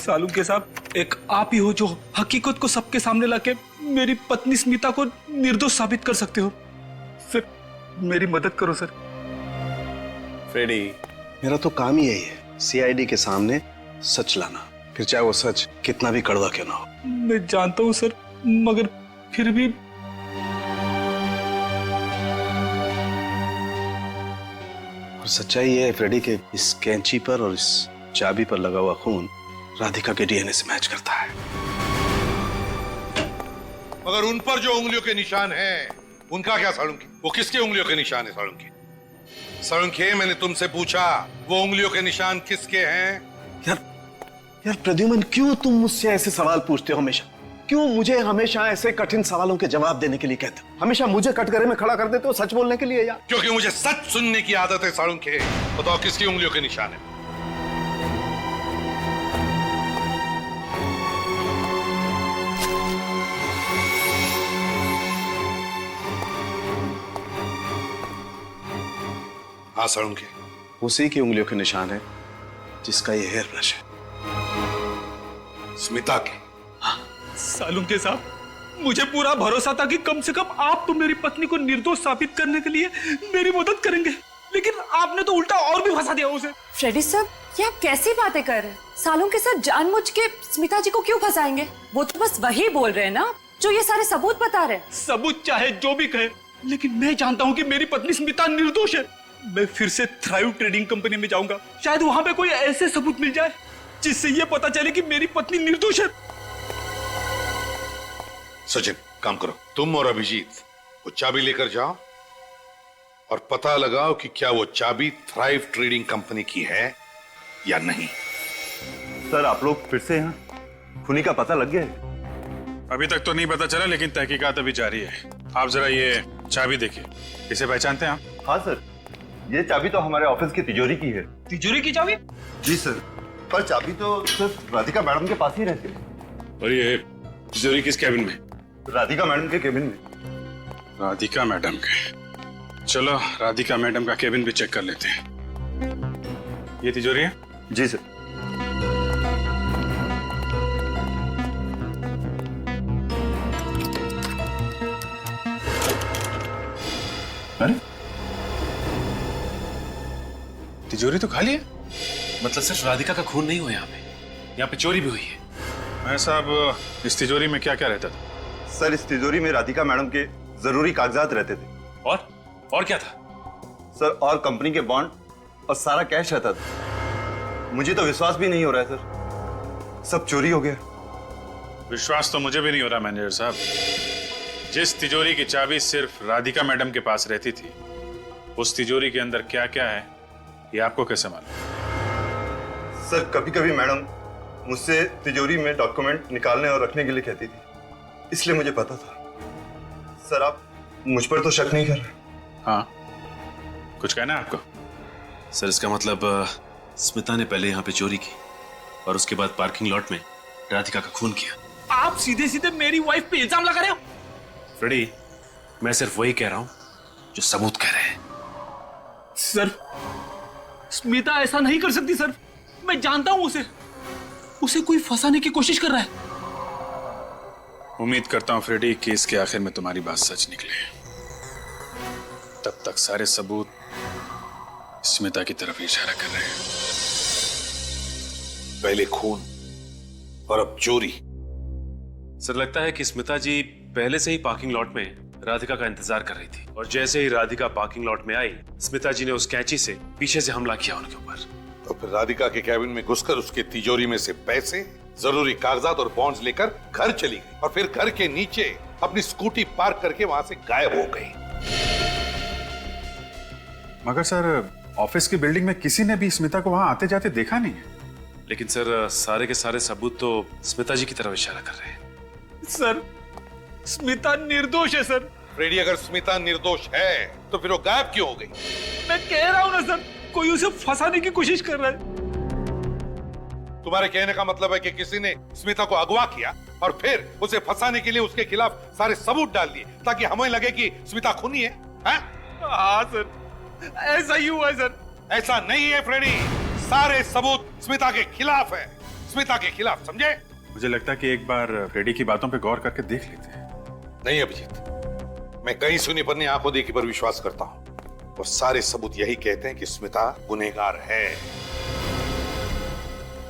सालू के साथ एक आप ही हो जो हकीकत को सबके सामने लाके मेरी पत्नी स्मिता को निर्दोष साबित कर सकते हो। सर मेरी मदद करो सर। फ्रेडी, मेरा तो काम ही यही है, सीआईडी के सामने सच लाना, फिर चाहे वो सच कितना भी कड़वा क्यों ना हो। मैं जानता हूँ सर, मगर फिर भी और सच्चाई ये है फ्रेडी कि इस कैंची पर और इस चाबी पर लगा हुआ खून राधिका के डीएनए से मैच करता है। मगर उन पर जो उंगलियों के निशान हैं, उनका क्या साळुंखे? वो किसके उंगलियों के निशान है साळुंखे? साळुंखे, मैंने तुमसे पूछा वो उंगलियों के निशान किसके हैं? यार प्रद्युमन, क्यों तुम मुझसे ऐसे सवाल पूछते हो हमेशा? क्यों मुझे हमेशा ऐसे कठिन सवालों के जवाब देने के लिए कहते हो? हमेशा मुझे कटघरे में खड़ा कर देते हो सच बोलने के लिए यार। क्योंकि मुझे सच सुनने की आदत है साळुंखे। बताओ किसकी उंगलियों के निशान है? हाँ साळुंखे, उसी की उंगलियों के निशान है जिसका ये हेयर ब्रश है। स्मिता के? सालू के साथ मुझे पूरा भरोसा था कि कम से कम आप तो मेरी पत्नी को निर्दोष साबित करने के लिए मेरी मदद करेंगे, लेकिन आपने तो उल्टा और भी फंसा दिया उसे। फ्रेडी साहब, ये आप कैसी बातें कर रहे हैं? सालों के साथ जानबूझ के स्मिता जी को क्यों फंसाएंगे? वो तो बस वही बोल रहे हैं ना जो ये सारे सबूत बता रहे हैं। सबूत चाहे जो भी कहे, लेकिन मैं जानता हूँ कि मेरी पत्नी स्मिता निर्दोष है। मैं फिर से थ्राइव ट्रेडिंग कंपनी में जाऊंगा, शायद वहां पे कोई ऐसे सबूत मिल जाए जिससे ये पता चले कि मेरी पत्नी निर्दोष है। सचिन, काम करो, तुम और अभिजीत वो चाबी लेकर जाओ और पता लगाओ कि क्या वो चाबी थ्राइव ट्रेडिंग कंपनी की है या नहीं। सर, आप लोग फिर से यहाँ? खूनी का पता लग गया है? अभी तक तो नहीं पता चला, लेकिन तहकीकात अभी जारी है। आप जरा ये चाबी देखिए, इसे पहचानते हैं आप? हाँ सर, ये चाबी तो हमारे ऑफिस की तिजोरी की है। तिजोरी की चाबी? जी सर, पर चाबी तो सिर्फ राधिका मैडम के पास ही रहती है। और ये तिजोरी किस कैबिन में? राधिका मैडम के केबिन में। राधिका मैडम के? चलो राधिका मैडम का केबिन भी चेक कर लेते हैं। ये तिजोरी है? जी सर। अरे तिजोरी तो खाली है। मतलब सिर्फ राधिका का खून नहीं हुआ यहाँ पे चोरी भी हुई है। मैं साहब, इस तिजोरी में क्या क्या रहता था? सर, इस तिजोरी में राधिका मैडम के जरूरी कागजात रहते थे। और क्या था? सर, और कंपनी के बॉन्ड और सारा कैश रहता था। मुझे तो विश्वास भी नहीं हो रहा है सर, सब चोरी हो गया। विश्वास तो मुझे भी नहीं हो रहा मैनेजर साहब। जिस तिजोरी की चाबी सिर्फ राधिका मैडम के पास रहती थी, उस तिजोरी के अंदर क्या क्या है ये आपको कैसे मालूम? सर, कभी कभी मैडम मुझसे तिजोरी में डॉक्यूमेंट निकालने और रखने के लिए कहती थी, इसलिए मुझे पता था। सर, आप मुझ पर तो शक नहीं कर रहे? हाँ, कुछ कहना है आपको? सर, इसका मतलब स्मिता ने पहले यहाँ पे चोरी की और उसके बाद पार्किंग लॉट में राधिका का खून किया। आप सीधे सीधे मेरी वाइफ पे इल्जाम लगा रहे हो। फ्रेडी, मैं सिर्फ वही कह रहा हूँ जो सबूत कह रहे हैं। सर, स्मिता ऐसा नहीं कर सकती सर। मैं जानता हूं उसे कोई फंसाने की कोशिश कर रहा है। उम्मीद करता हूं फ्रेडी कि इसके आखिर में तुम्हारी बात सच निकले। तब तक सारे सबूत स्मिता की तरफ इशारा कर रहे हैं। पहले खून और अब चोरी। सर, लगता है कि स्मिता जी पहले से ही पार्किंग लॉट में राधिका का इंतजार कर रही थी और जैसे ही राधिका पार्किंग लॉट में आई, स्मिता जी ने उस कैंची से पीछे से हमला किया उनके ऊपर। तो फिर राधिका के कैबिन में घुसकर उसके तिजोरी में से पैसे, जरूरी कागजात और बॉन्ड्स लेकर घर चली गई और फिर घर के नीचे अपनी स्कूटी पार्क करके वहां से गायब हो गई। मगर सर, ऑफिस की बिल्डिंग में किसी ने भी स्मिता को वहां आते जाते देखा नहीं है। लेकिन सर, सारे के सारे सबूत तो स्मिता जी की तरफ इशारा कर रहे हैं। सर, स्मिता निर्दोष है सर। फ्रेडी, अगर स्मिता निर्दोष है तो फिर वो गायब क्यों हो गई? मैं कह रहा हूं ना सर, कोई उसे फंसाने की कोशिश कर रहा है। तुम्हारे कहने का मतलब है कि किसी ने स्मिता को अगवा किया और फिर उसे फंसाने के लिए उसके खिलाफ सारे सबूत डाल दिए ताकि हमें लगे कि स्मिता खूनी है? हाँ सर, ऐसा ही हुआ है सर। ऐसा नहीं है फ्रेडी, सारे सबूत स्मिता के खिलाफ है। स्मिता के खिलाफ, समझे? मुझे लगता है कि एक बार फ्रेडी की बातों पे गौर करके देख लेते हैं। नहीं अभिजीत, मैं कहीं सुनी पर नहीं, आंखों देखी पर विश्वास करता हूं, और सारे सबूत यही कहते हैं कि स्मिता गुनहगार है।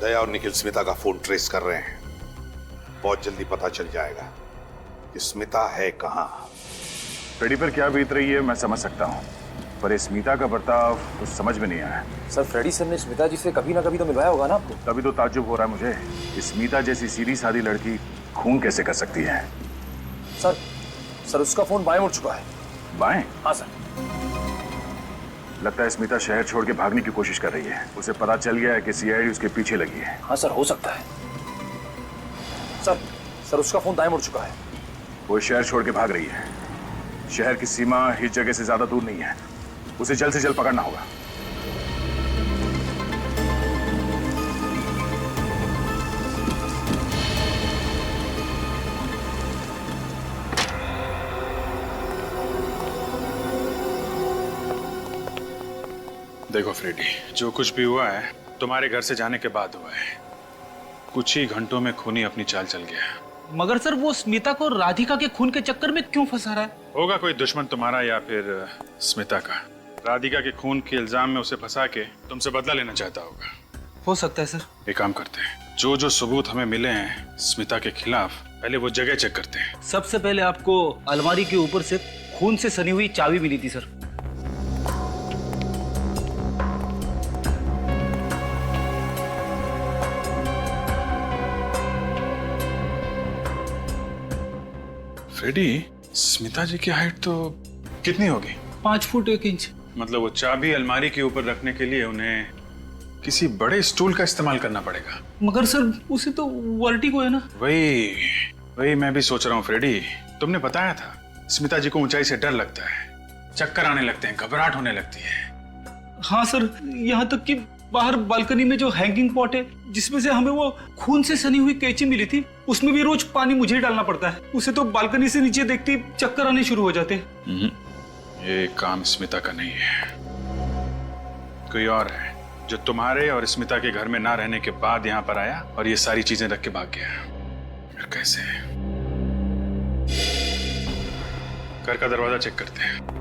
दया और निखिल स्मिता का फोन ट्रेस कर रहे हैं। बहुत जल्दी पता चल जाएगा कि स्मिता है कहां। फ्रेडी पर क्या बीत रही है मैं समझ सकता हूँ, पर इस स्मिता का बर्ताव कुछ समझ में नहीं आया। सर फ्रेडी सर ने स्मिता जी से कभी ना कभी तो मिलवाया होगा ना आपको। तभी तो ताज्जुब हो रहा है मुझे, इस स्मिता जैसी सीधी सादी लड़की खून कैसे कर सकती है। सर उसका फोन बाएं मुड़ चुका है। बाएं? हाँ सर। लगता है स्मिता शहर छोड़ के भागने की कोशिश कर रही है। उसे पता चल गया है कि सीआईडी उसके पीछे लगी है। हाँ सर, हो सकता है। सर उसका फोन दाएं मुड़ चुका है। वो शहर छोड़ के भाग रही है। शहर की सीमा इस जगह से ज्यादा दूर नहीं है, उसे जल्द से जल्द पकड़ना होगा। देखो फ्रेडी, जो कुछ भी हुआ है तुम्हारे घर से जाने के बाद हुआ है। कुछ ही घंटों में खूनी अपनी चाल चल गया। मगर सर वो स्मिता को राधिका के खून के चक्कर में क्यों फंसा रहा है? होगा कोई दुश्मन तुम्हारा या फिर स्मिता का। राधिका के खून के इल्जाम में उसे फंसा के तुमसे बदला लेना चाहता होगा। हो सकता है सर। एक काम करते हैं, जो जो सबूत हमें मिले हैं स्मिता के खिलाफ, पहले वो जगह चेक करते हैं। सबसे पहले आपको अलमारी के ऊपर से खून से सनी हुई चाबी मिली थी सर। फ्रेडी, स्मिता जी की हाइट तो कितनी होगी? 5 फुट 1 इंच। मतलब वो चाबी अलमारी के ऊपर रखने के लिए उन्हें किसी बड़े स्टूल का इस्तेमाल करना पड़ेगा। मगर सर उसे तो वर्टिगो है ना। वही मैं भी सोच रहा हूँ फ्रेडी। तुमने बताया था स्मिता जी को ऊंचाई से डर लगता है, चक्कर आने लगते हैं, घबराहट होने लगती है। हाँ सर, यहाँ तक कि बाहर बालकनी में जो हैंगिंग पॉट है जिसमें से हमें वो खून से सनी हुई कैंची मिली थी, उसमें भी रोज पानी मुझे ही डालना पड़ता है। उसे तो बालकनी से नीचे देखते ही चक्कर आने शुरू हो जाते हैं। ये काम स्मिता का नहीं है, कोई और है जो तुम्हारे और स्मिता के घर में ना रहने के बाद यहाँ पर आया और ये सारी चीजें रख के भाग गया। फिर कैसे? घर का दरवाजा चेक करते हैं।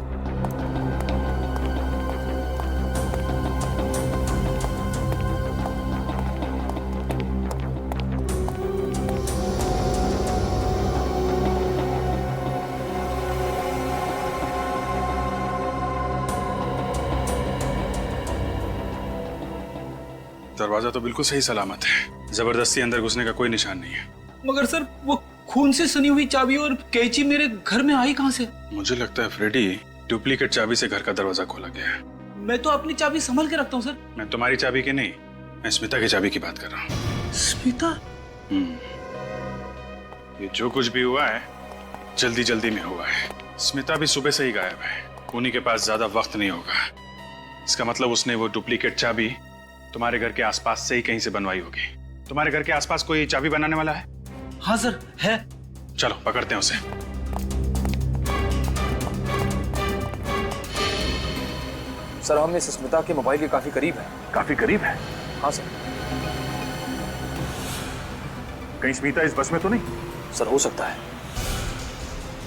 दरवाजा तो बिल्कुल सही सलामत है, जबरदस्ती अंदर घुसने का कोई निशान नहीं है। मगर सर वो खून से सनी हुई चाबी और कैंची मेरे घर में आई कहाँ से? मुझे लगता है फ्रेडी, डुप्लीकेट चाबी से घर का दरवाजा खोला गया है। मैं तो अपनी चाबी संभाल के रखता हूँ सर। मैं तुम्हारी चाबी की नहीं, मैं स्मिता की चाबी की बात कर रहा हूँ। स्मिता? ये जो कुछ भी हुआ है जल्दी जल्दी में हुआ है। स्मिता भी सुबह से ही गायब है, खूनी के पास ज्यादा वक्त नहीं होगा। इसका मतलब उसने वो डुप्लीकेट चाबी तुम्हारे घर के आसपास से ही कहीं से बनवाई होगी। तुम्हारे घर के आसपास कोई चाबी बनाने वाला है? हाँ सर है। चलो पकड़ते हैं उसे। सर हम इस स्मिता के मोबाइल के काफी करीब हैं। काफी करीब है? हाँ सर। कहीं स्मिता इस बस में तो नहीं? सर हो सकता है।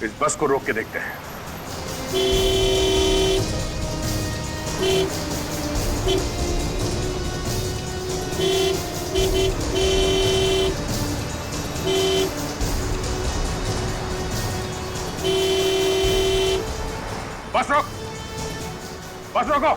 इस बस को रोक के देखते हैं। बस रोक, बस रोको।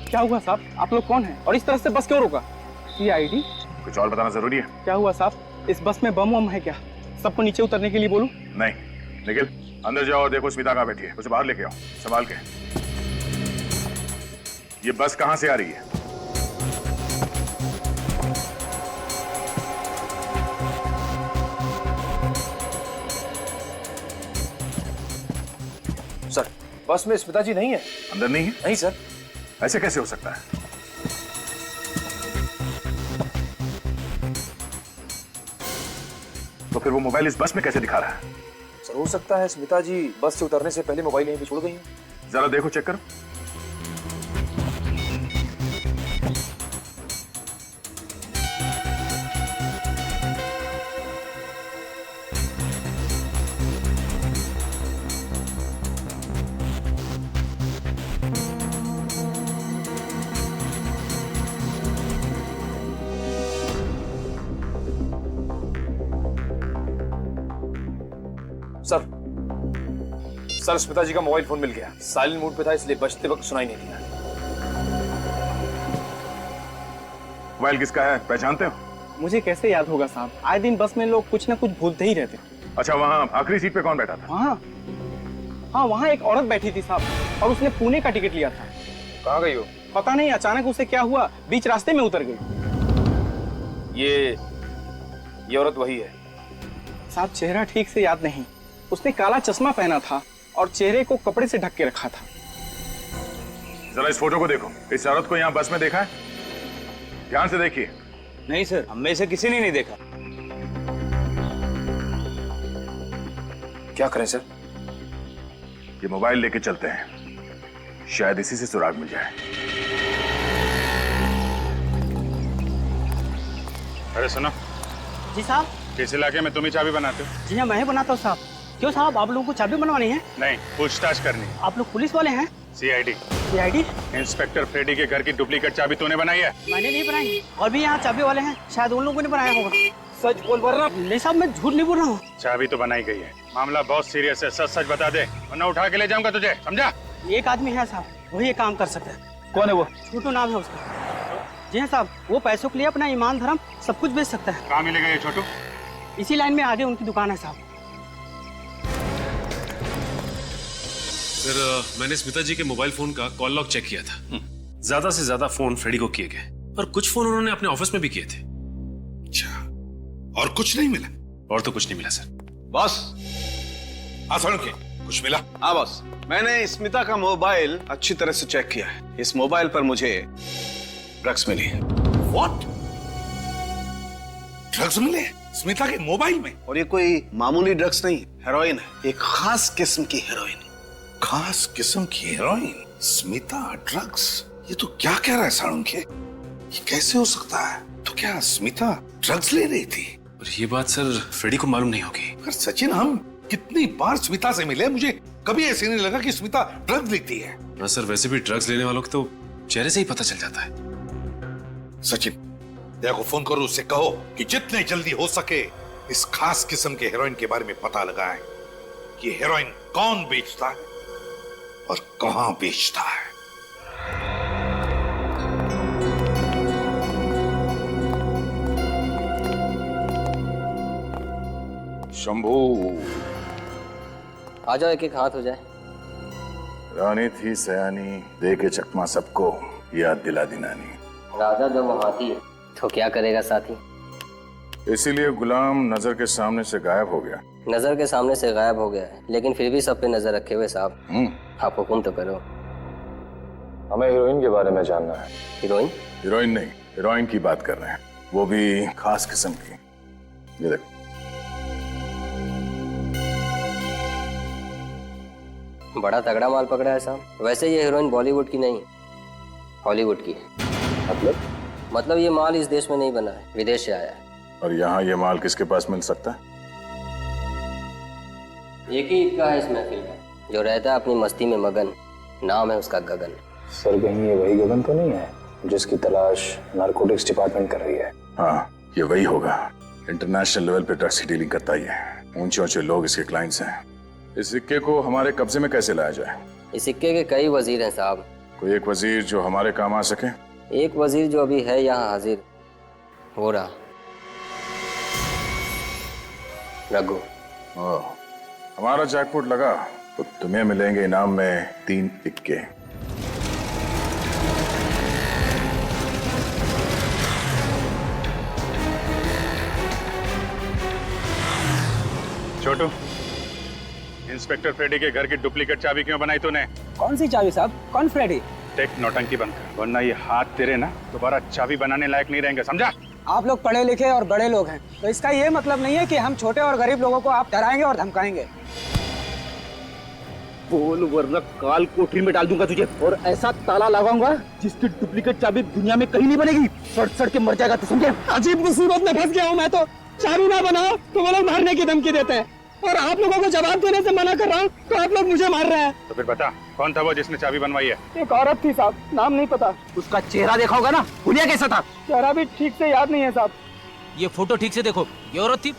क्या हुआ साहब? आप लोग कौन हैं और इस तरह से बस क्यों रोका? सीआईडी? कुछ और बताना जरूरी है? क्या हुआ साहब? इस बस में बम वम है क्या? सबको नीचे उतरने के लिए बोलूं? नहीं, निखिल अंदर जाओ और देखो स्मिता कहाँ बैठी है, उसे बाहर लेके आओ संभाल के। ये बस कहाँ से आ रही है? सर बस में स्मिता जी नहीं है। अंदर नहीं है? नहीं सर। ऐसे कैसे हो सकता है? तो फिर वो मोबाइल इस बस में कैसे दिखा रहा है? सर हो सकता है स्मिता जी बस से उतरने से पहले मोबाइल यहीं पे छोड़ गई हैं। जरा देखो, चेक करो। सर स्मिता जी का मोबाइल फोन मिल गया। साइलेंट मोड पे था इसलिए बजते वक्त सुनाई नहीं दिया। मोबाइल किसका है, पहचानते हो? मुझे कैसे याद होगा साहब, आए दिन बस में लोग कुछ ना कुछ भूलते ही रहते। अच्छा, वहाँ आखिरी सीट पे कौन बैठा था? हाँ, वहाँ एक औरत बैठी थी साहब, और उसने पुणे का टिकट लिया था। कहाँ गई हो? पता नहीं अचानक उसे क्या हुआ, बीच रास्ते में उतर गई। ये औरत वही है साहब, चेहरा ठीक से याद नहीं। उसने काला चश्मा पहना था और चेहरे को कपड़े से ढक के रखा था। जरा इस फोटो को देखो। इस औरत को यहाँ बस में देखा है? ध्यान से देखिए। नहीं सर, हम में से किसी ने नहीं देखा। क्या करें सर? ये मोबाइल लेके चलते हैं, शायद इसी से सुराग मिल जाए। अरे सुनो जी साहब। किस इलाके में तुम ही चाबी बनाते हो? जी हाँ, मैं ही बनाता हूँ साहब। क्यों साहब, आप लोगों को चाबी बनवानी है? नहीं, पूछताछ करनी है। आप लोग पुलिस वाले हैं? सीआईडी। सीआईडी? इंस्पेक्टर फ्रेडी के घर की डुप्लीकेट चाबी तूने बनाई है? मैंने नहीं बनाई। और भी यहाँ चाबी वाले हैं, शायद उन लोगों ने बनाया होगा। सच बोल रहा? नहीं साहब, मैं झूठ नहीं बोल रहा हूँ। चाबी तो बनाई गई है। मामला बहुत सीरियस है, सच सच बता दे वरना उठा के ले जाऊंगा तुझे, समझा? एक आदमी है साहब, वही ये काम कर सकता है। कौन है वो? छोटू नाम है उसका। जी हाँ साहब, वो पैसों के लिए अपना ईमान धर्म सब कुछ बेच सकता है। कहाँ मिलेगा ये छोटू? इसी लाइन में आगे उनकी दुकान है साहब। सर मैंने स्मिता जी के मोबाइल फोन का कॉल लॉग चेक किया था। ज्यादा से ज्यादा फोन फ्रेडी को किए गए और कुछ फोन उन्होंने अपने ऑफिस में भी किए थे। अच्छा, और कुछ नहीं मिला? और तो कुछ नहीं मिला सर। बॉस। आसान के कुछ मिला? हाँ बॉस, मैंने स्मिता का मोबाइल अच्छी तरह से चेक किया है। इस मोबाइल पर मुझे ड्रग्स मिली है। व्हाट? ड्रग्स मिले स्मिता के मोबाइल में? और ये कोई मामूली ड्रग्स नहीं, हेरोइन है। एक खास किस्म की हेरोइन। खास किस्म की हेरोइन? स्मिता ड्रग्स? ये तो क्या कह रहा है साळुंखे? ये कैसे हो सकता है? तो क्या स्मिता ड्रग्स ले रही थी? और ये बात सर फ्रेडी को मालूम नहीं होगी। अगर सचिन, हम कितनी बार स्मिता से मिले, मुझे कभी ऐसे नहीं लगा कि स्मिता ड्रग्स लेती है। हाँ सर, वैसे भी ड्रग्स लेने वालों को तो चेहरे से ही पता चल जाता है। सचिन, दया को फोन करो, उससे कहो कि जितने जल्दी हो सके इस खास किस्म के हेरोइन के बारे में पता लगाएं कि हेरोइन कौन बेचता है और कहां बेचता है। शंभू, आ जाओ, एक एक हाथ हो जाए। रानी थी सयानी, दे के चकमा सबको याद दिला दी नानी। राजा जब वहां थी तो क्या करेगा साथी? इसीलिए गुलाम नजर के सामने से गायब हो गया। नजर के सामने से गायब हो गया है, लेकिन फिर भी सब पे नजर रखे हुए साहब। आप हुक्म तो करो। हमें हीरोइन के बारे में जानना है। हीरोइन? हीरोइन नहीं, हीरोइन की बात कर रहे हैं, वो भी खास किस्म की। ये देखो। बड़ा तगड़ा माल पकड़ा है साहब। वैसे ये हीरोइन बॉलीवुड की नहीं, हॉलीवुड की है। मतलब ये माल इस देश में नहीं बना है, विदेश से आया है। और यहाँ ये माल किसके पास मिल सकता है? एक ही इक्का है इस महफिल में, जो रहता है अपनी मस्ती में मगन। नाम है उसका गगन। सर कहीं ये वही गगन तो नहीं है जिसकी तलाश नारकोटिक्स डिपार्टमेंट कर रही है? हाँ, ये वही होगा। इंटरनेशनल लेवल पे ड्रग्स की डीलिंग करता ही है। ऊंचे ऊंचे लोग इसके क्लाइंट्स हैं। इस सिक्के को हमारे कब्जे में कैसे लाया जाए? इस सिक्के के कई वजीर हैं साहब। कोई एक वजीर जो हमारे काम आ सके? एक वजीर जो अभी है यहाँ हाजिर, हो रहा रघु। हमारा जैकपॉट लगा तो तुम्हें मिलेंगे इनाम में 3 इक्के। छोटू, इंस्पेक्टर फ्रेडी के घर की डुप्लीकेट चाबी क्यों बनाई तूने? कौन सी चाबी साहब? कौन फ्रेडी? टेक नौटंकी बंद कर, वरना ये हाथ तेरे ना दोबारा चाबी बनाने लायक नहीं रहेंगे, समझा? आप लोग पढ़े लिखे और बड़े लोग हैं, तो इसका ये मतलब नहीं है कि हम छोटे और गरीब लोगों को आप डराएंगे और धमकाएंगे। बोल वरना काल कोठरी में डाल दूंगा तुझे, और ऐसा ताला लगाऊंगा जिसकी डुप्लीकेट चाबी दुनिया में कहीं नहीं बनेगी। सड़ सड़ के मर जाएगा, तू समझे? अजीब मुसीबत में फंस गया हूँ मैं तो। चाबी ना बनाओ तो वो लोग मारने की धमकी देते हैं, और आप लोगों को जवाब देने से मना कर रहा हूँ तो आप लोग मुझे मार रहे हैं। तो फिर बता, कौन था वो जिसने चाबी बनवाई है? एक औरत थी साहब, नाम नहीं पता। उसका चेहरा देखा होगा ना, हुलिया कैसा था? चेहरा भी ठीक से याद नहीं है साहब। ये फोटो ठीक से देखो, ये औरत थी?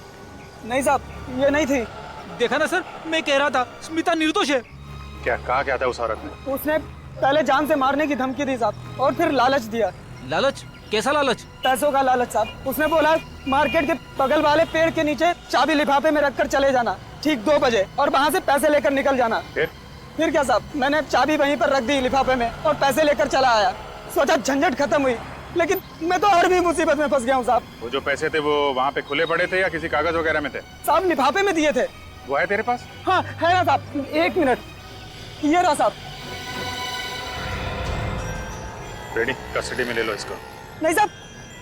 नहीं साहब, ये नहीं थी। देखा ना सर, मैं कह रहा था स्मिता निर्दोष है। क्या कहा क्या था उस औरत ने? उसने पहले जान से मारने की धमकी दी साहब, और फिर लालच दिया। लालच? कैसा लालच? पैसों का लालच साहब। उसने बोला मार्केट के बगल वाले पेड़ के नीचे चाबी लिफाफे में रखकर चले जाना ठीक 2 बजे, और वहाँ से पैसे लेकर निकल जाना। फिर क्या साहब, मैंने चाबी वहीं पर रख दी लिफाफे में और पैसे लेकर चला आया। सोचा झंझट खत्म हुई, लेकिन मैं तो और भी मुसीबत में फंस गया हूँ साहब। वो जो पैसे थे वो वहाँ पे खुले पड़े थे या किसी कागज वगैरह में थे? साहब लिफाफे में दिए थे। वो है तेरे पास? हाँ है ना साहब, 1 मिनट, ये रहा साहब। रेडी, कस्टडी में ले लो इसको। नहीं साहब,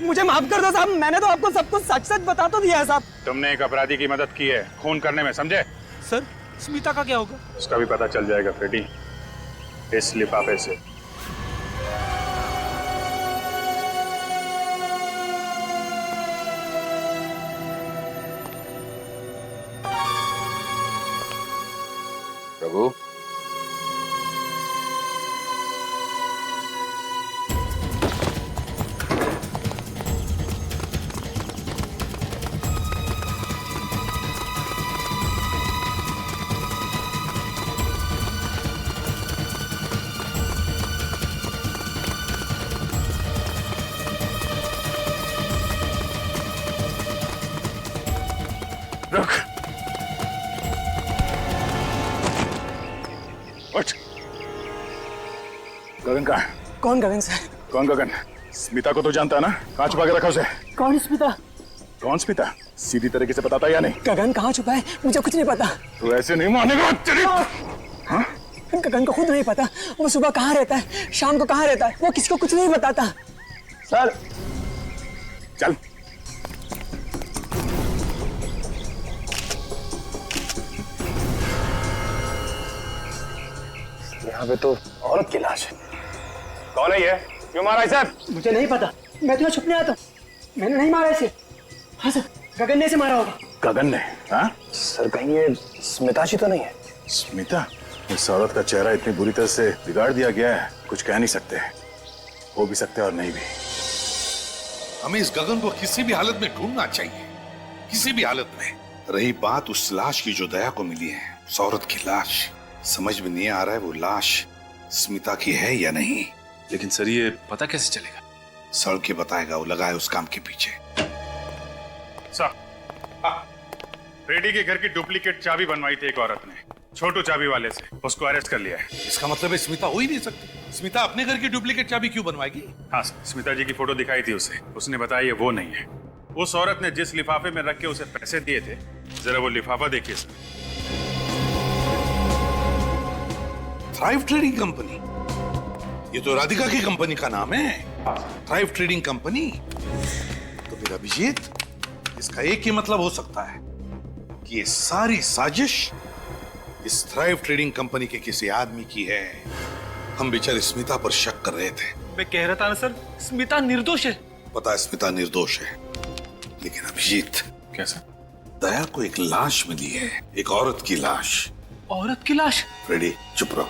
मुझे माफ कर दो साहब, मैंने तो आपको सब कुछ सच सच बता तो दिया है साहब। तुमने एक अपराधी की मदद की है खून करने में, समझे? सर स्मिता का क्या होगा? उसका भी पता चल जाएगा फ्रेडी, इस लिफाफे से। प्रभु, रुक। उठ। गगन कहाँ है? कौन गगन सर? कौन गगन? स्मिता को तो जानता है ना? कहाँ छुपा के रखा उसे? कौन स्मिता? कौन स्मिता? सीधी तरीके से बताता या नहीं? गगन कहाँ छुपा है मुझे कुछ नहीं पता। तू ऐसे नहीं मानेगा तेरी। हाँ? गगन को खुद नहीं पता, वो सुबह कहाँ रहता है, शाम को कहाँ रहता है, वो किसी को कुछ नहीं बताता। सर चल। यहाँ पे तो औरत की लाश है। कौन है ये? क्यों मारा इसे? मुझे नहीं पता, मैं तो यहाँ छुपने आता हूँ, मैंने नहीं मारा इसे। हाँ सर, गगन ने इसे मारा होगा। गगन ने? हाँ सर कहीं ये स्मिता जी तो नहीं है? स्मिता? इस औरत का चेहरा इतनी बुरी तरह से बिगाड़ दिया गया है, कुछ कह नहीं सकते। हो भी सकते और नहीं भी। हमें इस गगन को किसी भी हालत में ढूंढना चाहिए, किसी भी हालत में। रही बात उस लाश की जो दया को मिली है, उस औरत की लाश, समझ में नहीं आ रहा है वो लाश स्मिता की है या नहीं। लेकिन सर ये पता कैसे चलेगा? सड़ के बताएगा, वो लगा है उस काम के पीछे। सर, फ्रेडी के घर की डुप्लीकेट चाबी बनवाई थी एक औरत ने, छोटू चाबी वाले से। उसको अरेस्ट कर लिया है। इसका मतलब है स्मिता हो ही नहीं सकती। स्मिता अपने घर की डुप्लीकेट चाबी क्यों बनवाएगी? हाँ सर, स्मिता जी की फोटो दिखाई थी उसे, उसने बताया ये वो नहीं है। उस औरत ने जिस लिफाफे में रख के उसे पैसे दिए थे, जरा वो लिफाफा देखिए सर। थ्राइव ट्रेडिंग कंपनी, ये तो राधिका की कंपनी का नाम है, थ्राइव ट्रेडिंग कंपनी। तो फिर अभिजीत, इसका एक ही मतलब हो सकता है कि ये सारी साजिश इस थ्राइव ट्रेडिंग कंपनी के किसी आदमी की है। हम बेचारे स्मिता पर शक कर रहे थे। मैं कह रहा था ना सर, स्मिता निर्दोष है। पता है स्मिता निर्दोष है, लेकिन अभिजीत, कैसा? दया को एक लाश मिली है, एक औरत की लाश। औरत की लाश? फ्रेडी चुप रहो।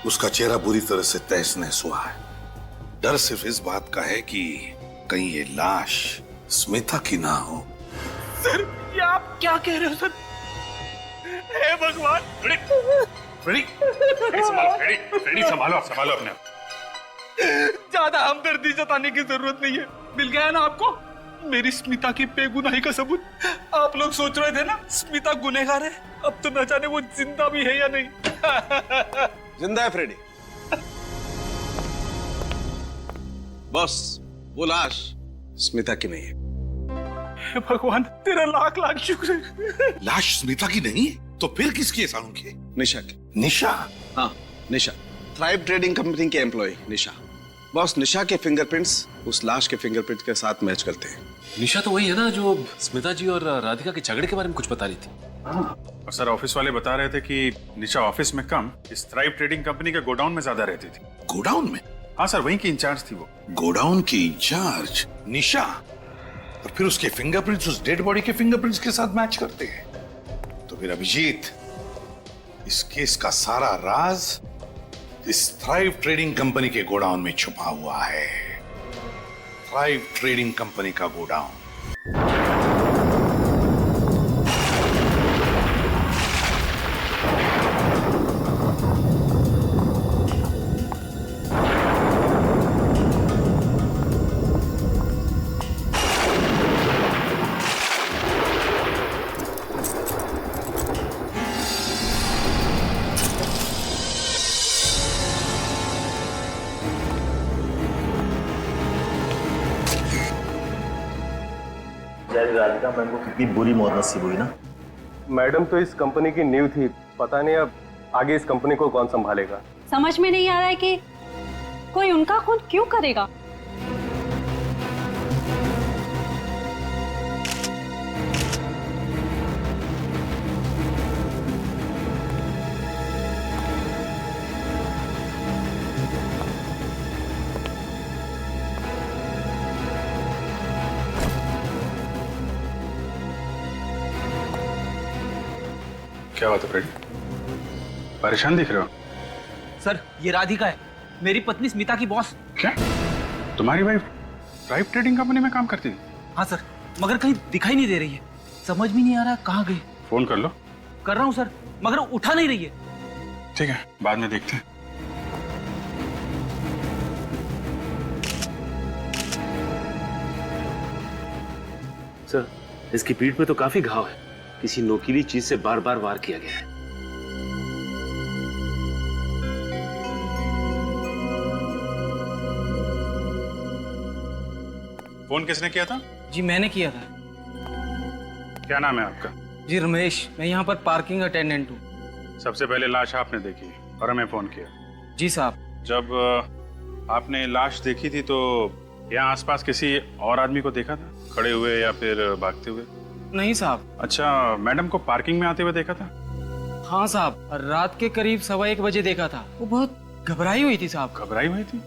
उसका चेहरा बुरी तरह से तहस नहस हुआ है। डर सिर्फ इस बात का है कि कहीं ये लाश स्मिता की ना हो। सर ये आप क्या कह रहे हो सर? हे भगवान! फ्रेडी फ्रेडी संभालो अपने। ज्यादा हमदर्दी जताने की जरूरत नहीं है। मिल गया ना आपको मेरी स्मिता की बेगुनाही का सबूत। आप लोग सोच रहे थे ना स्मिता गुनहगार है, अब तो न जाने वो जिंदा भी है या नहीं। जिंदा है फ्रेडी। बॉस, वो लाश स्मिता की नहीं है। हे भगवान, तेरा लाख लाख शुक्र है। लाश स्मिता की नहीं है तो फिर किसकी है सानू की? निशा की। निशा? हाँ निशा, थ्राइव ट्रेडिंग कंपनी के एम्प्लॉय निशा। बॉस, निशा के फिंगरप्रिंट्स उस लाश के फिंगरप्रिंट के साथ मैच करते हैं। निशा तो वही है ना जो स्मिता जी और राधिका के झगड़े के बारे में कुछ बता रही थी। और सर ऑफिस वाले बता रहे थे कि निशा ऑफिस में कम इस थ्राइव ट्रेडिंग कंपनी के गोडाउन में ज्यादा रहती थी। गोडाउन में? हाँ सर, वहीं की इंचार्ज थी वो। गोडाउन की इंचार्ज निशा, और फिर उसके फिंगरप्रिंट्स उस डेड बॉडी के फिंगरप्रिंट्स के साथ मैच करते हैं। तो फिर अभिजीत, इस केस का सारा राज इस थ्राइव ट्रेडिंग कंपनी के गोडाउन में छुपा हुआ है। थ्राइव ट्रेडिंग कंपनी का गोडाउन। राधिका मैम को कितनी बुरी मौत नसीब हुई ना। मैडम तो इस कंपनी की नींव थी, पता नहीं अब आगे इस कंपनी को कौन संभालेगा। समझ में नहीं आ रहा है कि कोई उनका खून क्यों करेगा। क्या बात है फ्रेडी, परेशान दिख रहे हो? सर ये राधिका है, मेरी पत्नी स्मिता की बॉस। क्या तुम्हारी वाइफ थ्राइव ट्रेडिंग कंपनी में काम करती थी? हाँ सर, मगर कहीं दिखाई नहीं दे रही है, समझ में नहीं आ रहा कहाँ गई। फोन कर लो। कर रहा हूँ सर, मगर उठा नहीं रही है। ठीक है, बाद में देखते हैं। सर इसकी पीठ में तो काफी घाव है, किसी नोकीली चीज से बार बार वार किया गया है। फोन किसने किया था? जी मैंने किया था। क्या नाम है आपका? जी रमेश, मैं यहाँ पर पार्किंग अटेंडेंट हूँ। सबसे पहले लाश आपने देखी और हमें फोन किया? जी साहब। जब आपने लाश देखी थी तो यहाँ आसपास किसी और आदमी को देखा था, खड़े हुए या फिर भागते हुए? नहीं साहब। अच्छा, मैडम को पार्किंग में आते हुए देखा था? हाँ साहब, रात के करीब 1:15 बजे देखा था। वो बहुत घबराई हुई थी साहब। घबराई हुई थी?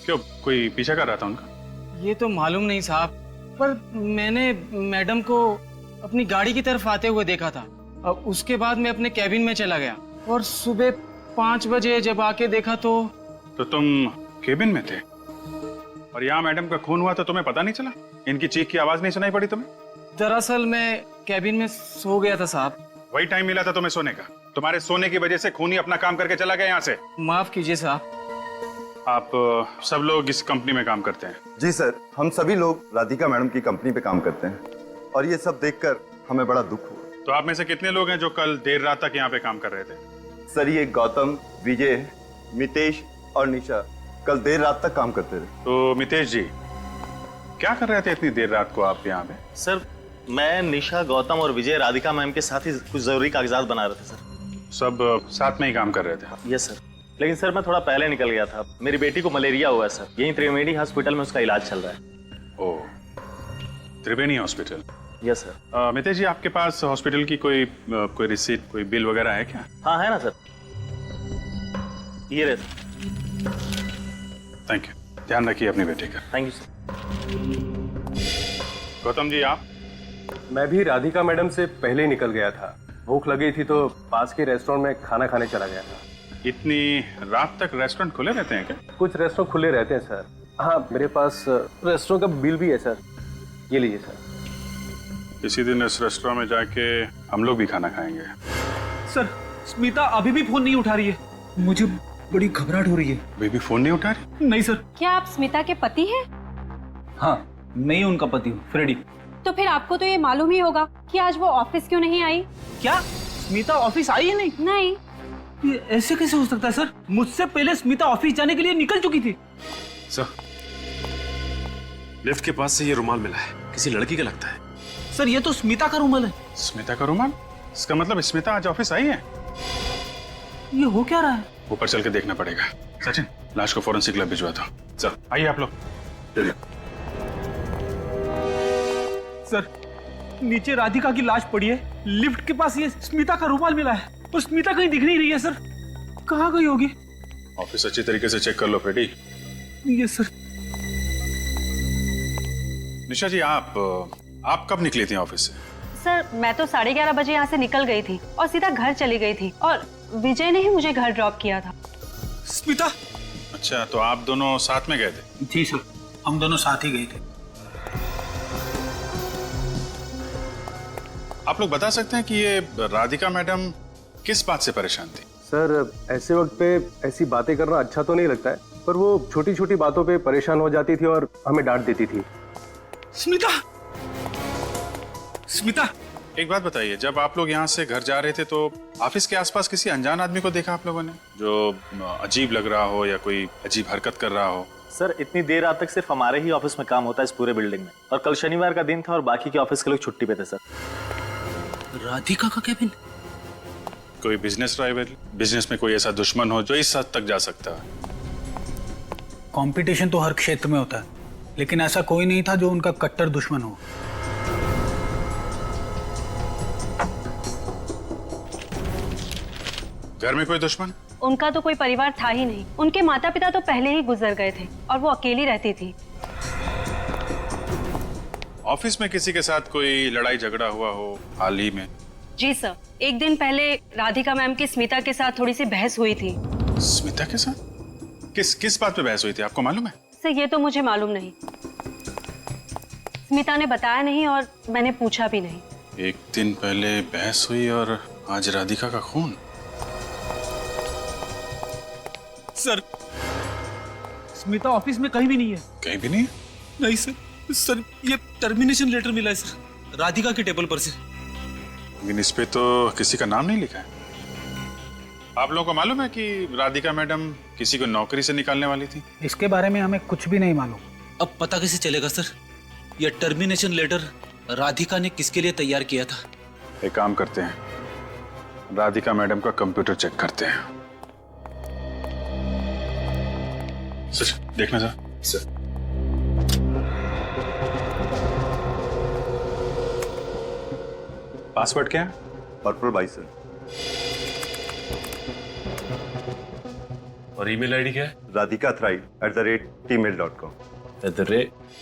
क्यों, कोई पीछा कर रहा था उनका? ये तो मालूम नहीं साहब, पर मैंने मैडम को अपनी गाड़ी की तरफ आते हुए देखा था। और उसके बाद मैं अपने कैबिन में चला गया और सुबह 5 बजे जब आके देखा तो तुम केबिन में थे और यहाँ मैडम का खून हुआ तो तुम्हें पता नहीं चला? इनकी चीख की आवाज नहीं सुनाई पड़ी तुम्हें? दरअसल मैं कैबिन में सो गया था साहब। वही टाइम मिला था तुम्हें सोने का? तुम्हारे सोने की वजह से खूनी अपना काम करके चला गया यहाँ से। माफ कीजिए साहब। आप सब लोग इस कंपनी में काम करते हैं? जी सर, हम सभी लोग राधिका मैडम की कंपनी पे काम करते हैं और ये सब देखकर हमें बड़ा दुख हुआ। तो आप में से कितने लोग हैं जो कल देर रात तक यहाँ पे काम कर रहे थे? सर ये गौतम, विजय, मितेश और निशा कल देर रात तक काम करते रहे। तो मितेश जी, क्या कर रहे थे इतनी देर रात को आप यहाँ पे? सर मैं, निशा, गौतम और विजय राधिका मैम के साथ ही कुछ जरूरी कागजात बना रहे थे सर। सब साथ में ही काम कर रहे थे? यस सर, लेकिन सर मैं थोड़ा पहले निकल गया था। मेरी बेटी को मलेरिया हुआ है सर, यहीं त्रिवेणी हॉस्पिटल में उसका इलाज चल रहा है। Oh, Triveni hospital? Yes sir. Mitesh ji, आपके पास हॉस्पिटल की कोई रिसीट, कोई बिल वगैरह है क्या? हाँ है ना सर, ये रहे सर। थैंक यू, ध्यान रखिए अपनी बेटी का। Thank you sir. Gautam ji आप? मैं भी राधिका मैडम से पहले ही निकल गया था, भूख लगी थी तो पास के रेस्टोरेंट में खाना खाने चला गया था। इतनी रात तक रेस्टोरेंट खुले रहते हैं क्या? कुछ रेस्टोरेंट खुले रहते हैं सर। हाँ, मेरे पास रेस्टोरेंट का बिल भी है सर, ये लीजिए सर। इसी दिन इस रेस्टोरेंट में जाके हम लोग भी खाना खाएंगे। सर स्मिता अभी भी फोन नहीं उठा रही है, मुझे बड़ी घबराहट हो रही है। अभी भी फोन नहीं उठा रही? नहीं सर। क्या आप स्मिता के पति हैं? हाँ, मैं ही उनका पति हूँ, फ्रेडी। तो फिर आपको तो ये मालूम ही होगा कि आज वो ऑफिस क्यों नहीं आई। क्या स्मिता ऑफिस आई है? नहीं नहीं, ये ऐसे कैसे हो सकता है सर? मुझसे पहले स्मिता ऑफिस जाने के लिए निकल चुकी थी। सर लिफ्ट के पास से ये रुमाल मिला है, किसी लड़की का लगता है। सर ये तो स्मिता का रुमाल है। स्मिता का रुमाल? इसका मतलब स्मिता आज ऑफिस आई है? ये हो क्या रहा है? ऊपर चल के देखना पड़ेगा। सचिन, लाश को फॉरेंसिक लैब भिजवा दो। चल आइए आप लोग। सर, नीचे राधिका की लाश पड़ी है, लिफ्ट के पास ये स्मिता का रुमाल मिला है और स्मिता कहीं दिख नहीं रही है सर। कहाँ गई होगी? ऑफिस अच्छी तरीके से चेक कर लो फ्रेडी। ये सर। निशा जी, आप कब निकली थी ऑफिस से? सर मैं तो 11:30 बजे यहाँ से निकल गई थी और सीधा घर चली गई थी और विजय ने ही मुझे घर ड्रॉप किया था। स्मिता? अच्छा, तो आप दोनों साथ में गए थे? जी सर, हम दोनों साथ ही गए थे। आप लोग बता सकते हैं कि ये राधिका मैडम किस बात से परेशान थी? सर ऐसे वक्त पे ऐसी बातें करना अच्छा तो नहीं लगता है, पर वो छोटी छोटी बातों पे परेशान हो जाती थी और हमें डांट देती थी। स्मिता? स्मिता, एक बात बताइए, जब आप लोग यहाँ से घर जा रहे थे तो ऑफिस के आसपास किसी अनजान आदमी को देखा आप लोगों ने जो अजीब लग रहा हो या कोई अजीब हरकत कर रहा हो? सर इतनी देर रात तक सिर्फ हमारे ही ऑफिस में काम होता है इस पूरे बिल्डिंग में, और कल शनिवार का दिन था और बाकी के ऑफिस के लोग छुट्टी पे थे। सर राधिका का केबिन? कोई बिजनेस राइवल, बिजनेस में कोई ऐसा दुश्मन हो जो इस हद तक जा सकता है? कंपटीशन तो हर क्षेत्र में होता है, लेकिन ऐसा कोई नहीं था जो उनका कट्टर दुश्मन हो। घर में कोई दुश्मन? उनका तो कोई परिवार था ही नहीं। उनके माता पिता तो पहले ही गुजर गए थे और वो अकेली रहती थी। ऑफिस में किसी के साथ कोई लड़ाई झगड़ा हुआ हो हाल ही में? जी सर, एक दिन पहले राधिका मैम की स्मिता के साथ थोड़ी सी बहस हुई थी। स्मिता के साथ? किस बात पे बहस हुई थी, आपको मालूम है? सर ये तो मुझे मालूम नहीं, स्मिता ने बताया नहीं और मैंने पूछा भी नहीं। एक दिन पहले बहस हुई और आज राधिका का खून? सर, स्मिता ऑफिस में कहीं भी नहीं है। कहीं भी नहीं? नहीं सर, सर ये टर्मिनेशन लेटर मिला है सर, राधिका के टेबल पर से। लेकिन इस पे तो किसी का नाम नहीं लिखा है। आप लोगों को मालूम है कि राधिका मैडम किसी को नौकरी से निकालने वाली थी? इसके बारे में हमें कुछ भी नहीं मालूम। अब पता कैसे चलेगा सर? यह टर्मिनेशन लेटर राधिका ने किसके लिए तैयार किया था? एक काम करते हैं, राधिका मैडम का कंप्यूटर चेक करते हैं। सर देखना सर। पासवर्ड क्या है? Purple by sir. और ईमेल आईडी क्या है? राधिका thrive@tmail.com।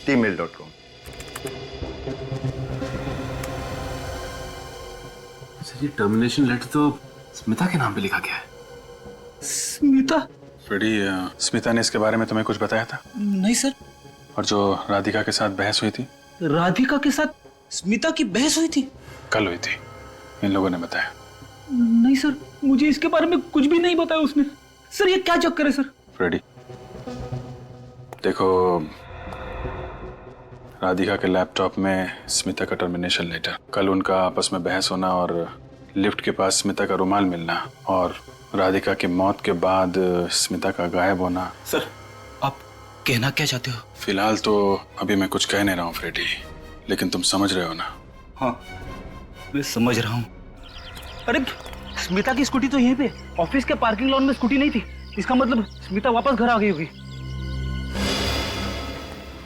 tmail.com। सर ये टर्मिनेशन लेटर तो स्मिता के नाम पे लिखा गया है। स्मिता? फ्रेडी, स्मिता ने इसके बारे में तुम्हें कुछ बताया था? नहीं सर। और जो राधिका के साथ बहस हुई थी? राधिका के साथ स्मिता की बहस हुई थी? कल हुई थी, इन लोगों ने बताया। नहीं सर, मुझे इसके बारे में कुछ भी नहीं बताया उसने। सर ये क्या चक्कर है सर? फ्रेडी देखो, राधिका के लैपटॉप में स्मिता का टर्मिनेशन लेटर, कल उनका आपस में बहस होना और लिफ्ट के पास स्मिता का रुमाल मिलना और राधिका की मौत के बाद स्मिता का गायब होना। सर आप कहना क्या चाहते हो? फिलहाल तो अभी मैं कुछ कह नहीं रहा हूँ फ्रेडी, लेकिन तुम समझ रहे हो ना? हाँ मैं समझ रहा हूँ। अरे स्मिता की स्कूटी तो यहीं पे ऑफिस के पार्किंग लॉन में स्कूटी नहीं थी, इसका मतलब स्मिता वापस घर आ गई होगी।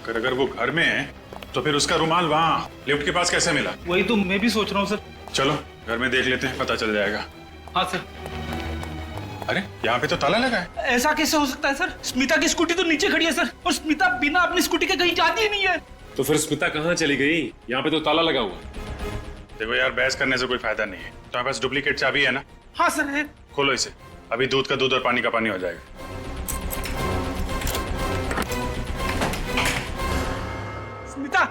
अगर वो घर में है तो फिर उसका रुमाल वहाँ लिफ्ट के पास कैसे मिला? वही तो मैं भी सोच रहा हूँ सर। चलो घर में देख लेते हैं, पता चल जाएगा। हाँ सर। अरे यहाँ पे तो ताला लगा है। ऐसा कैसे हो सकता है सर? स्मिता की स्कूटी तो नीचे खड़ी है सर, और स्मिता बिना अपनी स्कूटी के कहीं जाती ही नहीं है। तो फिर स्मिता कहाँ चली गई? यहाँ पे तो ताला लगा हुआ। देखो यार, बहस करने से कोई फायदा नहीं है। तुम्हारे पास डुप्लीकेट चाबी है ना? हाँ सर है। खोलो इसे, अभी दूध का दूध और पानी का पानी हो जाएगा। स्मिता!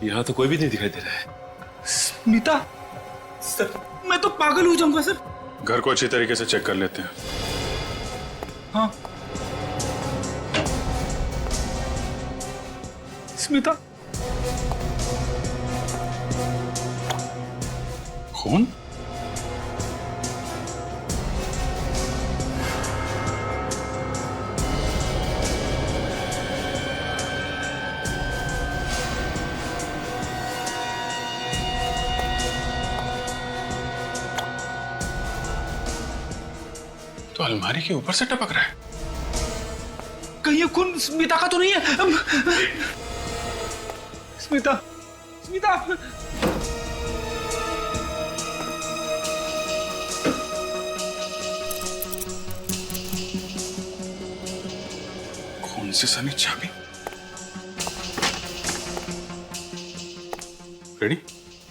यहाँ तो कोई भी नहीं दिखाई दे रहा है। स्मिता? सर मैं तो पागल हो जाऊंगा सर। घर को अच्छी तरीके से चेक कर लेते हैं। हाँ। स्मिता? खून? तो अलमारी के ऊपर से टपक रहा है। कहीं ये खून स्मिता का तो नहीं है? स्मिता, स्मिता। कौन सी सनी चाबी? रेडी?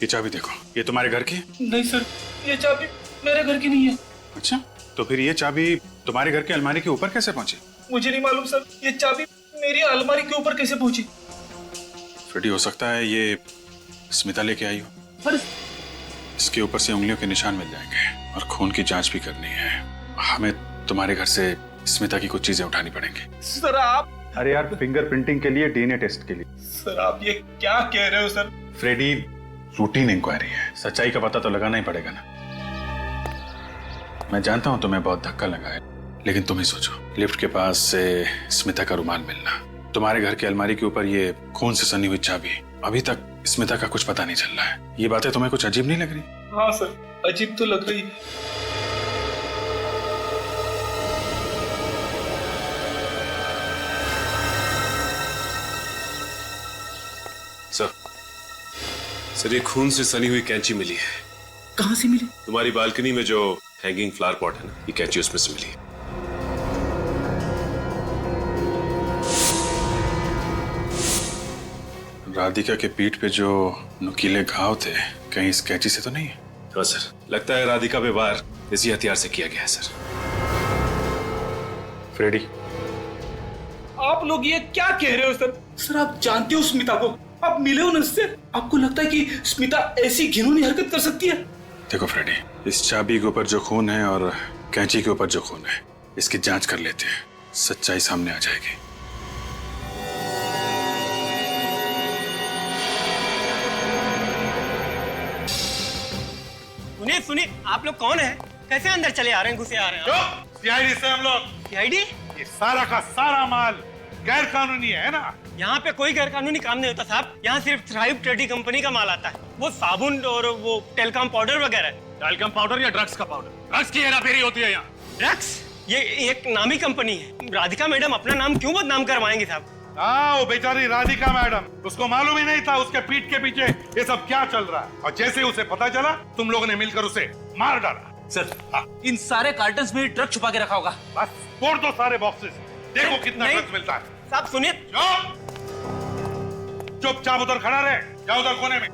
ये चाबी देखो, ये तुम्हारे घर की है? नहीं सर, ये चाबी मेरे घर की नहीं है। अच्छा, तो फिर ये चाबी तुम्हारे घर के अलमारी के ऊपर कैसे पहुंची? मुझे नहीं मालूम सर, ये चाबी मेरी अलमारी के ऊपर कैसे पहुंची? फ्रेडी, हो सकता है ये स्मिता लेके आई हो। पर इसके ऊपर से उंगलियों के निशान मिल जाएंगे और खून की जांच भी करनी है। हमें तुम्हारे घर से स्मिता की कुछ चीजें उठानी पड़ेंगी। सर आप, अरे यार, फिंगरप्रिंटिंग के लिए, डीएनए टेस्ट के लिए। सर आप ये क्या कह रहे हो सर? फ्रेडी, रूटीन इंक्वायरी है, सच्चाई का पता तो लगाना ही पड़ेगा ना। मैं जानता हूं तुम्हें बहुत धक्का लगा है, लेकिन तुम ही सोचो, लिफ्ट के पास से स्मिता का रुमाल मिलना, तुम्हारे घर की अलमारी के ऊपर ये खून से सनी हुई चाबी, अभी तक स्मिता का कुछ पता नहीं चल रहा है। ये बातें तुम्हें कुछ अजीब नहीं लग रही? हाँ सर, अजीब तो लग रही है। सर, ये खून से सनी हुई कैंची मिली है। कहाँ से मिली? तुम्हारी बालकनी में जो हैंगिंग फ्लावर पॉट है ना, ये कैंची उसमें से मिली है। राधिका के पीठ पे जो नुकीले घाव थे, कहीं इस कैंची से तो नहीं है? हाँ सर, लगता है राधिका पे वार इसी हथियार से किया गया है सर। फ्रेडी, आप लोग ये क्या कह रहे हो सर? सर आप जानते हो स्मिता को, आप मिले हो ना उससे, आपको लगता है कि स्मिता ऐसी घिनौनी हरकत कर सकती है? देखो फ्रेडी, इस चाबी के ऊपर जो खून है और कैंची के ऊपर जो खून है, इसकी जांच कर लेते हैं, सच्चाई सामने आ जाएगी। सुनिए सुनिए, आप लोग कौन है? कैसे अंदर चले आ रहे हैं, घुसे आ रहे हैं? सीआईडी से हम लोग। सीआईडी? ये सारा का सारा माल गैर कानूनी है ना? यहाँ पे कोई गैर कानूनी काम नहीं होता साहब, यहाँ सिर्फ थ्राइव ट्रेडिंग कंपनी का माल आता है। वो साबुन और वो टेलकॉम पाउडर वगैरह। टेलकॉम पाउडर या ड्रग्स का पाउडर? ड्रग्स की हेराफेरी होती है यहाँ। ड्रग्स? ये एक नामी कंपनी है। राधिका मैडम अपना नाम क्यों बदनाम करवाएंगे साहब? हाँ, वो बेचारी राधिका मैडम, उसको मालूम ही नहीं था उसके पीठ के पीछे ये सब क्या चल रहा है, और जैसे उसे पता चला तुम लोगों ने मिलकर उसे मार डाला। सर, इन सारे कार्टन्स में ड्रग छुपा के रखा होगा। बस फोड़ दो सारे बॉक्सेस, देखो कितना ड्रग्स मिलता है। साहब सुनिए। चुपचाप उधर खड़ा रहे, जाओ उधर कोने में।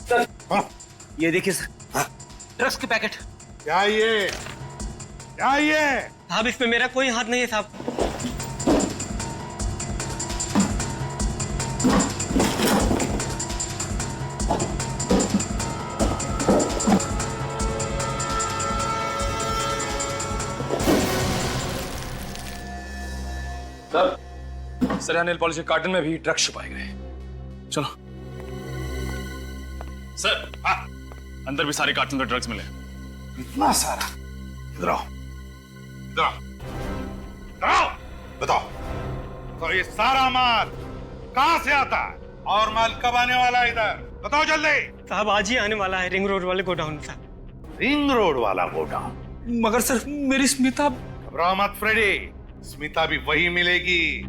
सर, ये देखिए सर, ड्रग्स के पैकेट। क्या ये? क्या ये? साहब इसमें मेरा कोई हाथ नहीं है साहब। सर, यहाँ नेल पॉलिश के कार्टन में भी ड्रग्स छुपाए गए। चलो सर, अंदर भी सारे कार्टन में ड्रग्स मिले। इतना सारा? इधर आओ, इधर आओ, इधर आओ। बताओ, तो ये सारा माल कहाँ से आता है और माल कब आने वाला है इधर? बताओ जल्दी। साहब आज ही आने वाला है, रिंग रोड वाले गोडाउन साहब। रिंग रोड वाला गोडाउन? मगर सर मेरी स्मिता। घबराओ मत फ्रेडी, स्मिता भी वही मिलेगी,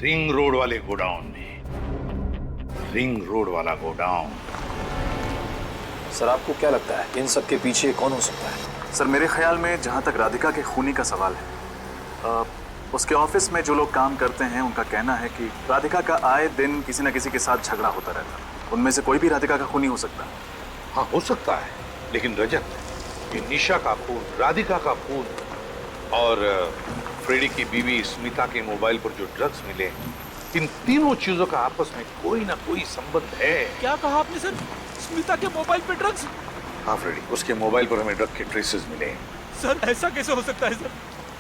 रिंग रोड वाले गोडाउन में। रिंग रोड वाला गोडाउन। सर, आपको क्या लगता है इन सब के पीछे कौन हो सकता है? सर, मेरे ख्याल में जहां तक राधिका के खूनी का सवाल है, उसके ऑफिस में जो लोग काम करते हैं उनका कहना है कि राधिका का आए दिन किसी न किसी के साथ झगड़ा होता रहता है। उनमें से कोई भी राधिका का खूनी हो सकता है। हाँ, हो सकता है, लेकिन रजत, ये निशा का खून, राधिका का खून और फ्रेडी की बीवी स्मिता के मोबाइल पर जो ड्रग्स मिले, इन तीनों चीजों का आपस में कोई ना कोई संबंध है। क्या कहा आपने सर? स्मिता के मोबाइल पे ड्रग्स? हाँ फ्रेडी, उसके मोबाइल पर हमें ड्रग के ट्रेसेस मिले। सर ऐसा कैसे हो सकता है सर?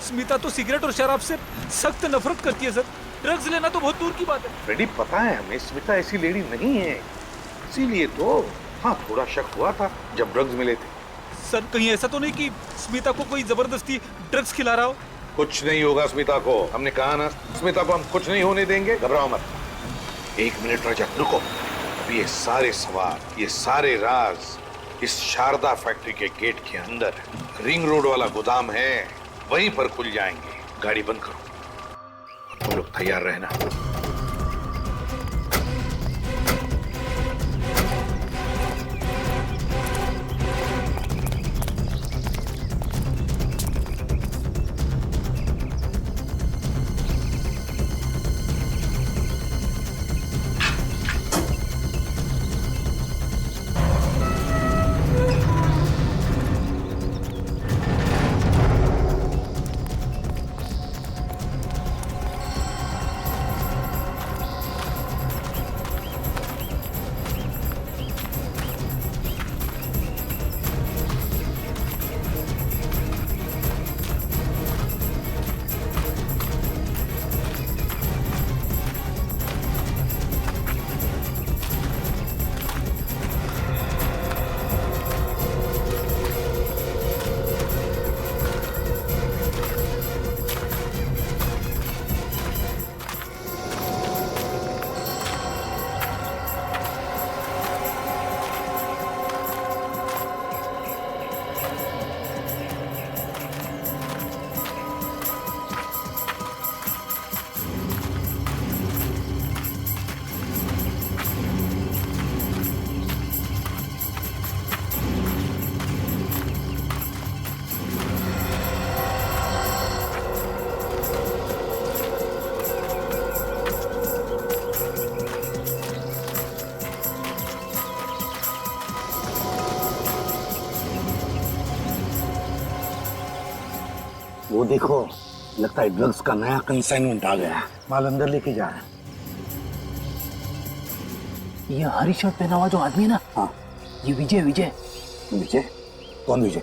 स्मिता तो सिगरेट और शराब से सख्त नफरत करती है सर, ड्रग्स लेना तो बहुत दूर की बात है। फ्रेडी, पता है हमें स्मिता ऐसी लेडी नहीं है, इसीलिए तो हाँ थोड़ा शक हुआ था जब ड्रग्स मिले थे। सर कहीं ऐसा तो नहीं कि स्मिता को कोई जबरदस्ती ड्रग्स खिला रहा हो? कुछ नहीं होगा स्मिता को, हमने कहा ना स्मिता को हम कुछ नहीं होने देंगे, घबराओ मत। 1 मिनट रजत रुको, अभी ये सारे सवाल, ये सारे राज इस शारदा फैक्ट्री के गेट के अंदर रिंग रोड वाला गोदाम है, वहीं पर खुल जाएंगे। गाड़ी बंद करो, तुम लोग तैयार रहना। वो देखो, लगता है ड्रग्स का नया कंसाइनमेंट आ गया है। माल अंदर लेके जा रहे हैं। ये हरी शर्ट पहना हुआ जो आदमी है ना, हाँ ये विजय। विजय? कौन विजय?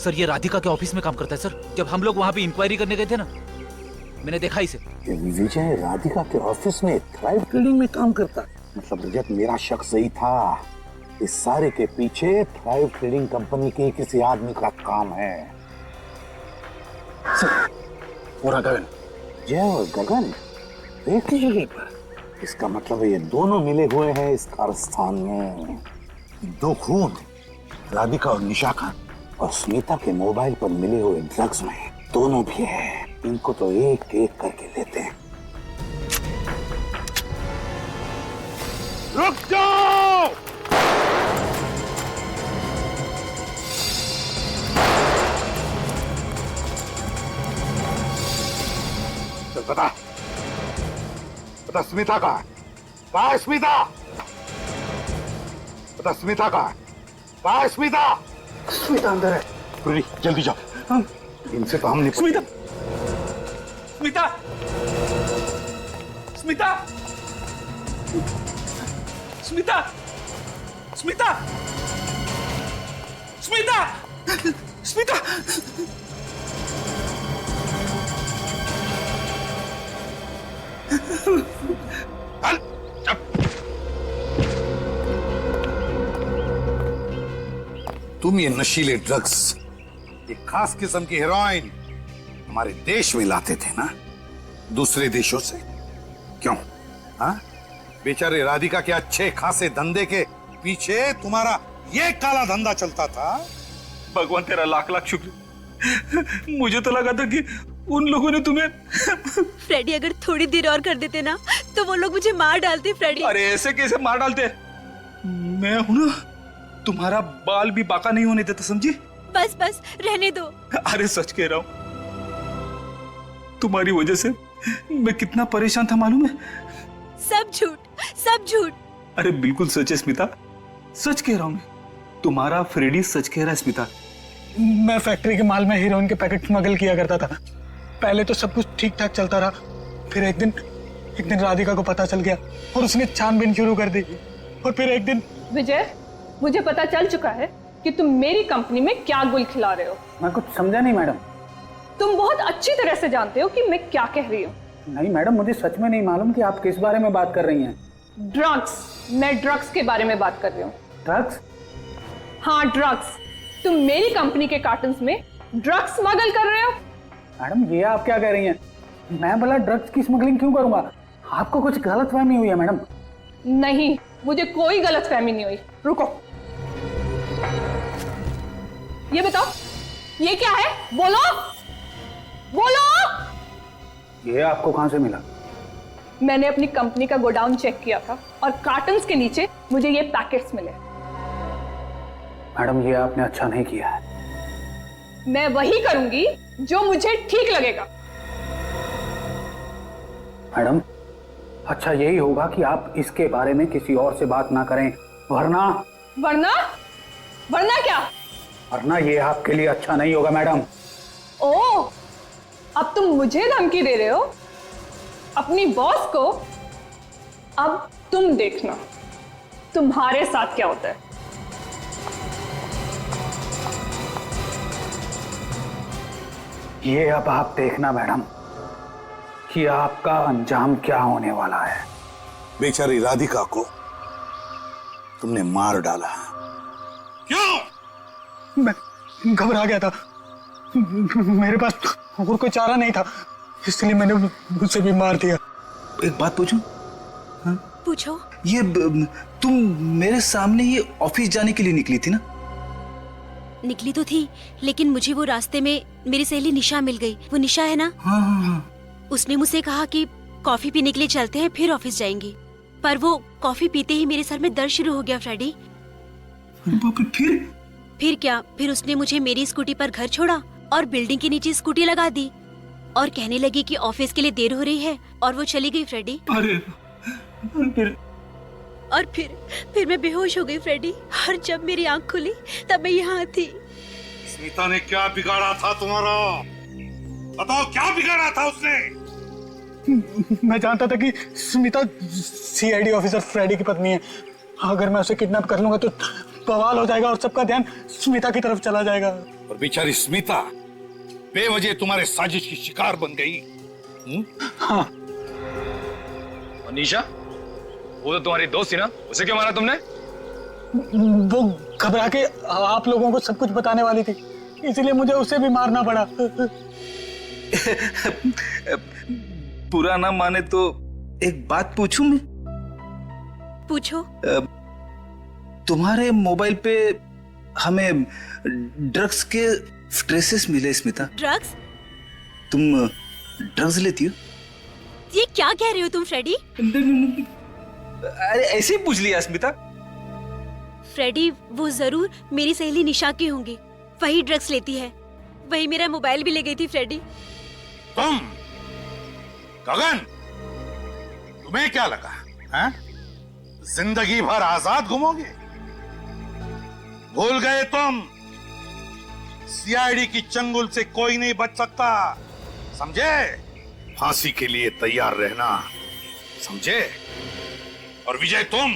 सर ये राधिका के ऑफिस में काम करता है सर। जब हम लोग वहाँ पे इंक्वायरी करने गए थे ना, मैंने देखा इसे। ये विजय राधिका के ऑफिस में थ्राइव ट्रेडिंग में काम करता है। मतलब रजत, मेरा शक सही था। इस सारे के पीछे थ्राइव ट्रेडिंग कंपनी के किसी आदमी का काम है। पूरा गगन, जय और गगन एक ही जगह पर। इसका मतलब ये दोनों मिले हुए हैं इस कारस्थान में। 2 खून, राधिका और निशा का, और स्मिता के मोबाइल पर मिले हुए ड्रग्स में दोनों भी है। इनको तो एक एक करके लेते हैं। रुक जाओ! चल बता स्मिता कहाँ है स्मिता? बता स्मिता कहाँ है स्मिता? स्मिता अंदर है। प्रीति जल्दी जाओ, इनसे तो हम नहीं। स्मिता, स्मिता, स्मिता, स्मिता, स्मिता, स्मिता, स्मिता। तुम ये नशीले ड्रग्स, ये खास किस्म की हेरोइन हमारे देश में लाते थे ना, दूसरे देशों से? क्यों? हाँ, बेचारे राधिका के अच्छे खासे धंधे के पीछे तुम्हारा ये काला धंधा चलता था। भगवान तेरा लाख लाख शुक्र। मुझे तो लगा था कि उन लोगों ने तुम्हें फ्रेडी, अगर थोड़ी देर और कर देते ना तो वो लोग मुझे मार डालते। फ्रेडी, अरे ऐसे कैसे मार डालते? मैं हूं ना, तुम्हारा बाल भी बाका नहीं होने देता, समझी? बस बस रहने दो। अरे सच कह रहा हूं, तुम्हारी वजह से मैं कितना परेशान था मालूम है? सब झूठ, सब झूठ। अरे बिल्कुल सच है स्मिता, सच कह रहा हूं मैं। तुम्हारा फ्रेडी सच कह रहा है स्मिता। मैं फैक्ट्री के माल में हीरोइन के पैकेट स्मगल किया करता था। पहले तो सब कुछ ठीक ठाक चलता रहा, फिर एक दिन राधिका को पता चल गया और उसने छानबीन शुरू कर दी। और फिर एक दिन विजय, मुझे पता चल चुका है कि तुम मेरी कंपनी में क्या गुल खिला रहे हो। मैं कुछ समझा नहीं मैडम। तुम बहुत अच्छी तरह से जानते हो कि मैं क्या कह रही हूँ। नहीं मैडम, मुझे सच में नहीं मालूम कि आप किस बारे में बात कर रही हैं। ड्रग्स, मैं ड्रग्स के बारे में बात कर रही हूँ। ड्रग्स? हाँ ड्रग्स। तुम मेरी कंपनी के कार्टन्स में ड्रग्स स्मगल कर रहे हो? मैडम ये आप क्या कह रही हैं? मैं भला ड्रग्स की स्मगलिंग क्यों करूंगा? आपको कुछ गलतफहमी हुई है मैडम। नहीं, मुझे कोई गलतफहमी नहीं हुई। रुको, ये बताओ, ये क्या है? बोलो बोलो। ये आपको कहां से मिला? मैंने अपनी कंपनी का गोडाउन चेक किया था और कार्टन्स के नीचे मुझे ये पैकेट्स मिले। मैडम ये आपने अच्छा नहीं किया है। मैं वही करूंगी जो मुझे ठीक लगेगा। मैडम अच्छा यही होगा कि आप इसके बारे में किसी और से बात ना करें, वरना क्या? वरना ये आपके लिए अच्छा नहीं होगा मैडम। ओह, अब तुम मुझे धमकी दे रहे हो अपनी बॉस को? अब तुम देखना तुम्हारे साथ क्या होता है। ये अब आप देखना मैडम कि आपका अंजाम क्या होने वाला है। बेचारी राधिका को तुमने मार डाला। क्यों? मैं घबरा गया था, मेरे पास और कोई चारा नहीं था, इसलिए मैंने उसे भी मार दिया। एक बात पूछूं? हाँ? पूछो। ये तुम मेरे सामने ये ऑफिस जाने के लिए निकली थी ना? निकली तो थी, लेकिन मुझे वो रास्ते में मेरी सहेली निशा मिल गई। वो निशा है ना? हाँ हाँ हाँ। उसने मुझसे कहा कि कॉफी पीने के लिए चलते हैं, फिर ऑफिस जाएंगे। पर वो कॉफी पीते ही मेरे सर में दर्द शुरू हो गया फ्रेडी। फिर क्या? फिर उसने मुझे मेरी स्कूटी पर घर छोड़ा और बिल्डिंग के नीचे स्कूटी लगा दी और कहने लगी कि ऑफिस के लिए देर हो रही है, और वो चली गई फ्रेडी। फिर मैं बेहोश हो गई फ्रेडी, और जब मेरी आंख खुली तब मैं यहाँ थी। स्मिता ने क्या बिगाड़ा था तुम्हारा? बताओ क्या बिगाड़ा था उसने? मैं जानता था कि स्मिता सीआईडी ऑफिसर फ्रेडी की पत्नी है। अगर मैं उसे किडनैप कर लूंगा तो बवाल हो जाएगा और सबका ध्यान स्मिता की तरफ चला जाएगा। और बेचारी स्मिता बेवजह तुम्हारे साजिश की शिकार बन गई। हाँ। और निशा, वो तो तुम्हारी दोस्त थी ना, उसे क्यों मारा तुमने? वो घबरा के आप लोगों को सब कुछ बताने वाली थी, इसलिए मुझे उसे भी मारना पड़ा। बुरा ना माने तो एक बात पूछूं मैं? पूछो। तुम्हारे मोबाइल पे हमें ड्रग्स के ट्रेसेस मिले स्मिता। ड्रग्स? तुम ड्रग्स लेती हो? ये क्या कह रहे हो तुम फ्रेडी? अरे ऐसे ही पूछ लिया स्मिता। फ्रेडी, वो जरूर मेरी सहेली निशा की होंगी, वही ड्रग्स लेती है, वही मेरा मोबाइल भी ले गई थी फ्रेडी। तुम गगन, तुम्हें क्या लगा है? जिंदगी भर आजाद घूमोगे? भूल गए तुम, सीआईडी की चंगुल से कोई नहीं बच सकता, समझे? फांसी के लिए तैयार रहना, समझे? और विजय, तुम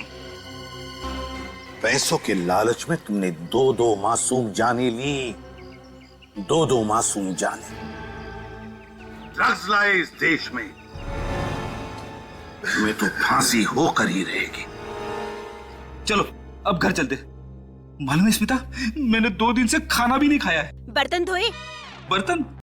पैसों के लालच में तुमने दो मासूम जाने ली, दो मासूम जाने। ड्रग्स लाए इस देश में, तुम्हें तो फांसी होकर ही रहेगी। चलो अब घर चलते। मालूम है स्मिता, मैंने 2 दिन से खाना भी नहीं खाया है। बर्तन धोए? बर्तन?